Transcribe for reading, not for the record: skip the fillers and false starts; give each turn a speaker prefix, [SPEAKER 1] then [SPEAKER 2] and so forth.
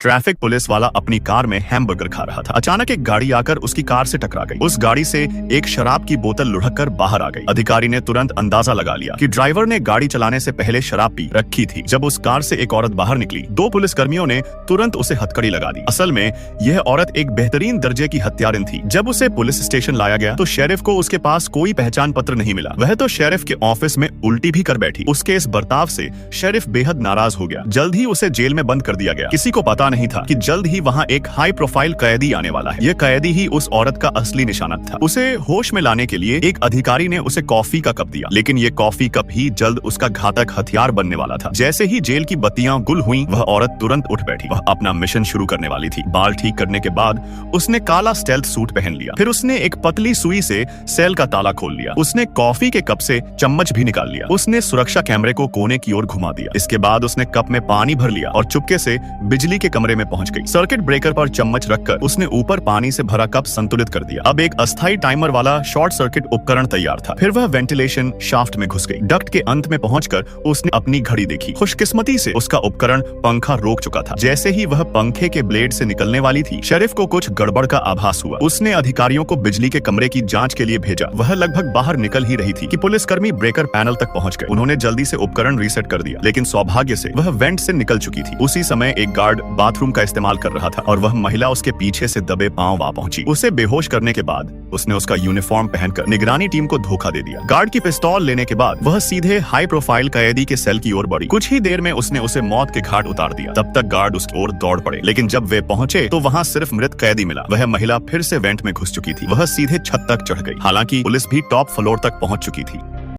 [SPEAKER 1] Traffic police वाला अपनी car में हैमबर्गर खा रहा था। अचानक एक गाड़ी आकर उसकी कार से टकरा गई। उस गाड़ी से एक शराब की बोतल लुढ़क कर बाहर आ गई। अधिकारी ने तुरंत अंदाजा लगा लिया कि ड्राइवर ने गाड़ी चलाने से पहले शराब पी रखी थी। जब उस कार से एक औरत बाहर निकली, दो पुलिसकर्मियों ने तुरंत उसे हथकड़ी लगा दी। असल में यह औरत एक बेहतरीन दर्जे की हत्यारिन थी। जब उसे पुलिस स्टेशन लाया गया तो शेरिफ को उसके पास कोई पहचान पत्र नहीं मिला। वह तो शेरिफ के ऑफिस में उल्टी भी कर बैठी। उसके इस बर्ताव से शेरिफ बेहद नाराज हो गया। जल्द ही उसे जेल में बंद कर दिया गया। किसी को पता नहीं था कि जल्द ही वहां एक हाई प्रोफाइल कैदी आने वाला है। यह कैदी ही उस औरत का असली निशाना था। उसे होश में लाने के लिए एक अधिकारी ने उसे कॉफी का कप दिया, लेकिन ये कॉफी कप ही जल्द उसका घातक हथियार बनने वाला था। जैसे ही जेल की बत्तियां गुल हुई, वह औरत तुरंत उठ बैठी। वह अपना मिशन शुरू करने वाली थी। बाल ठीक करने के बाद उसने काला स्टेल्थ सूट पहन लिया। फिर उसने एक पतली सुई से सेल का ताला खोल लिया। उसने कॉफी के कप से चम्मच भी निकाल लिया। उसने सुरक्षा कैमरे को कोने की ओर घुमा दिया। इसके बाद उसने कप में पानी भर लिया और चुपके से बिजली के कमरे में पहुंच गई। सर्किट ब्रेकर पर चम्मच रखकर उसने ऊपर पानी से भरा कप संतुलित कर दिया। अब एक अस्थायी टाइमर वाला शॉर्ट सर्किट उपकरण तैयार था। फिर वह वेंटिलेशन शाफ्ट में घुस गई। डक्ट के अंत में पहुंचकर उसने अपनी घड़ी देखी। खुशकिस्मती से उसका उपकरण पंखा रोक चुका था। जैसे ही वह पंखे के ब्लेड से निकलने वाली थी, शेरिफ को कुछ गड़बड़ का आभास हुआ। उसने अधिकारियों को बिजली के कमरे की जांच के लिए भेजा। वह लगभग बाहर निकल ही रही थी कि पुलिसकर्मी ब्रेकर पैनल तक पहुंच गए। उन्होंने जल्दी से उपकरण रीसेट कर दिया, लेकिन सौभाग्य से वह वेंट से निकल चुकी थी। उसी समय एक गार्ड बाथरूम का इस्तेमाल कर रहा था और वह महिला उसके पीछे से दबे पांव वहां पहुंची। उसे बेहोश करने के बाद उसने उसका यूनिफॉर्म पहनकर निगरानी टीम को धोखा दे दिया। गार्ड की पिस्तौल लेने के बाद वह सीधे हाई प्रोफाइल कैदी के सेल की ओर बढ़ी। कुछ ही देर में उसने उसे मौत के घाट उतार दिया। तब तक गार्ड उसकी ओर दौड़ पड़े, लेकिन जब वे पहुंचे तो वहां सिर्फ मृत कैदी मिला। वह महिला फिर से वेंट में घुस चुकी थी। वह सीधे छत तक चढ़ गई। हालांकि पुलिस भी टॉप फ्लोर तक पहुंच चुकी थी।